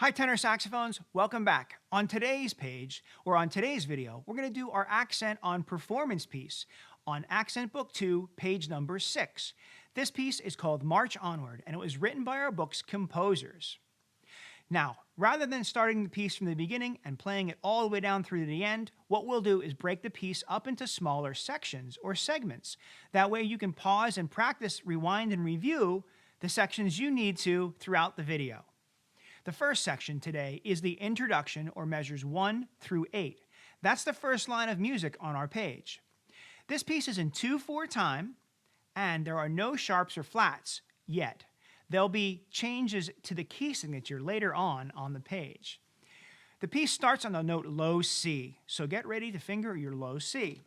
Hi tenor saxophones, welcome back. On today's page, or on today's video, we're going to do our accent on performance piece on Accent Book 2, page number 6. This piece is called March Onward, and it was written by our book's composers. Now, rather than starting the piece from the beginning and playing it all the way down through to the end, what we'll do is break the piece up into smaller sections or segments. That way you can pause and practice, rewind, and review the sections you need to throughout the video. The first section today is the introduction, or measures 1 through 8. That's the first line of music on our page. This piece is in 2/4 time, and there are no sharps or flats yet. There'll be changes to the key signature later on the page. The piece starts on the note low C, so get ready to finger your low C.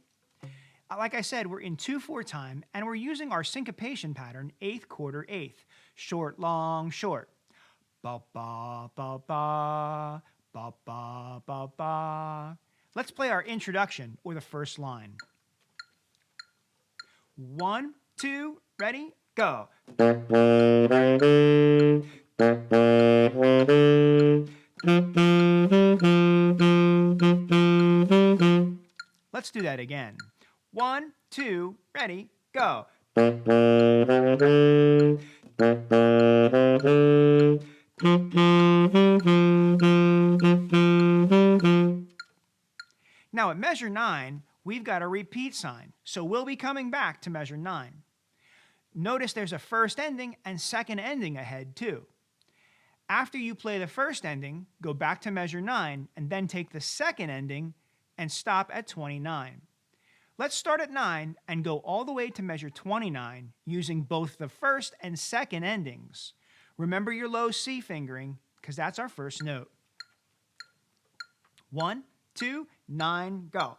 Like I said, we're in 2/4 time, and we're using our syncopation pattern, 8th quarter 8th, short, long, short. Ba ba ba ba ba ba ba ba. Let's play our introduction, or the first line. 1, 2, ready, go. Let's do that again. 1, 2, ready, go. Now at measure 9, we've got a repeat sign, so we'll be coming back to measure 9. Notice there's a first ending and second ending ahead too. After you play the first ending, go back to measure 9 and then take the second ending and stop at 29. Let's start at 9 and go all the way to measure 29 using both the first and second endings. Remember your low C fingering, because that's our first note. 1, 2, 9, go.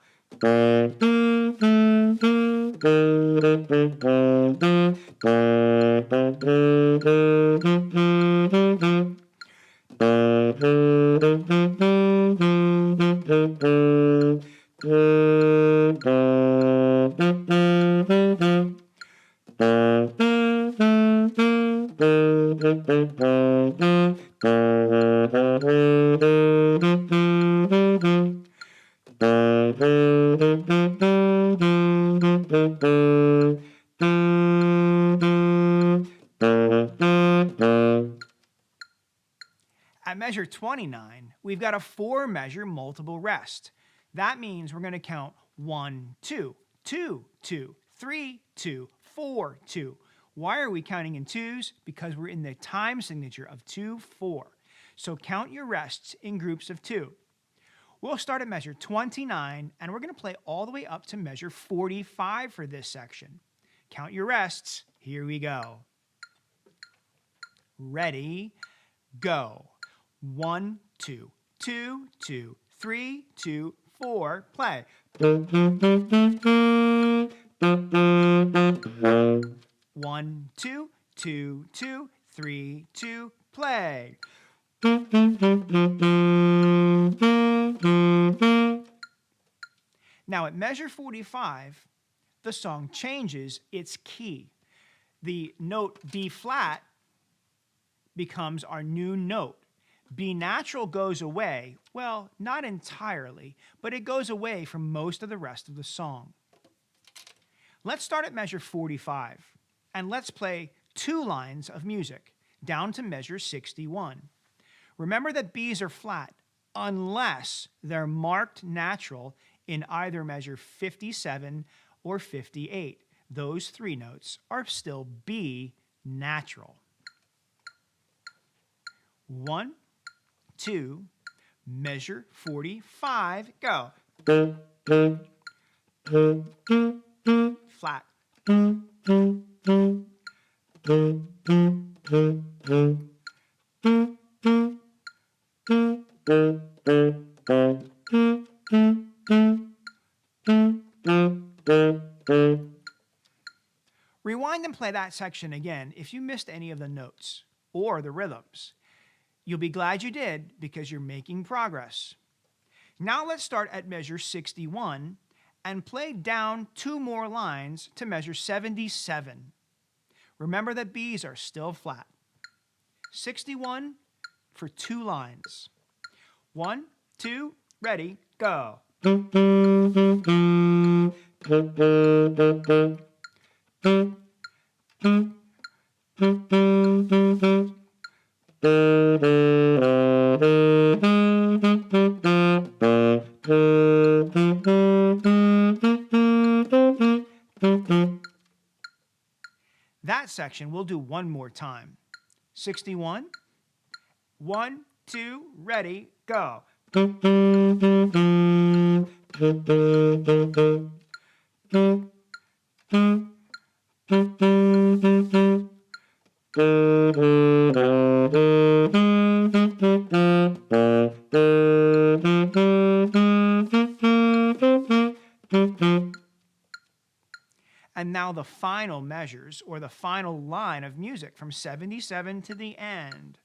At measure 29, we've got a 4-measure multiple rest. That means we're going to count 1, 2, 2, 2, 3, 2, 4, 2. Why are we counting in twos? Because we're in the time signature of 2, 4. So count your rests in groups of 2. We'll start at measure 29, and we're going to play all the way up to measure 45 for this section. Count your rests. Here we go. Ready, go. 1, 2, 2, 2, 3, 2, 4, play. 1, 2, 2, 2, 3, 2, play. Now at measure 45, the song changes its key. The note B flat becomes our new note. B natural goes away, well, not entirely, but it goes away from most of the rest of the song. Let's start at measure 45, and let's play 2 lines of music down to measure 61. Remember that Bs are flat unless they're marked natural in either measure 57 or 58. Those 3 notes are still B natural. 1, 2, measure 45, go. Flat. Rewind and play that section again if you missed any of the notes or the rhythms. You'll be glad you did because you're making progress. Now let's start at measure 61 and play down 2 more lines to measure 77. Remember that Bs are still flat. 61, for 2 lines. 1, 2, ready, go. That section we'll do one more time. 61, 1, 2, ready, go. And now the final measures, or the final line of music from 77 to the end.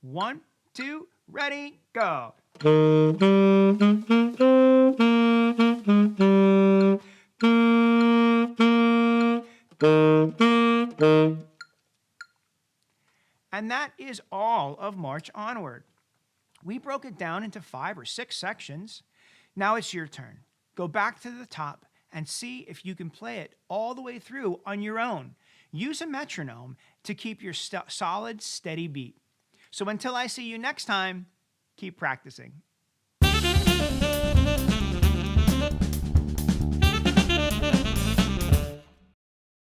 1, 2, ready, go. And that is all of March Onward. We broke it down into 5 or 6 sections. Now it's your turn. Go back to the top and see if you can play it all the way through on your own. Use a metronome to keep your solid, steady beat. So until I see you next time, keep practicing.